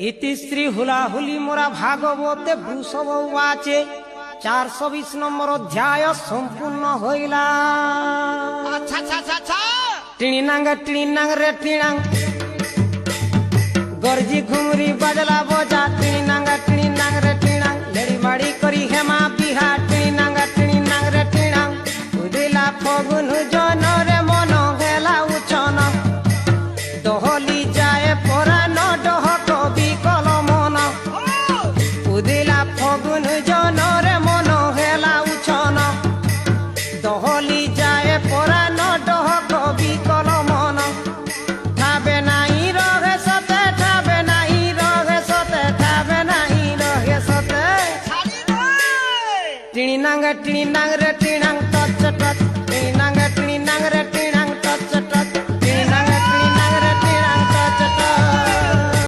ইতিশ্রী হুলাহুলি মোরা ভাগবতে বৃষভ আছে 420 নম্বর অধ্যায় সম্পূর্ণ হইলা। আচ্ছা আচ্ছা আচ্ছা আচ্ছা টিণিনাং রে টিণাং গর্জি ঘুমরি বাজলা বজা টিণিনাং রে টিণাং লেড়ি মাড়ি করি হেমা বিহা টিণিনাং রে টিণাং উদিলা ফগুন জন রে মন গেলা উচন দহলি যায় পরাণ ডহ কবি কলমন উদিলা ফগুন জন রে মন হেলা উচন দহলি যায় পরাণ ডহ কবি কলমন ঠাবে নাই রহে সতে ঠাবে নাই রহে সতে ঠাবে নাই রহে সতে ছাড়ি দে টিণিনাং রে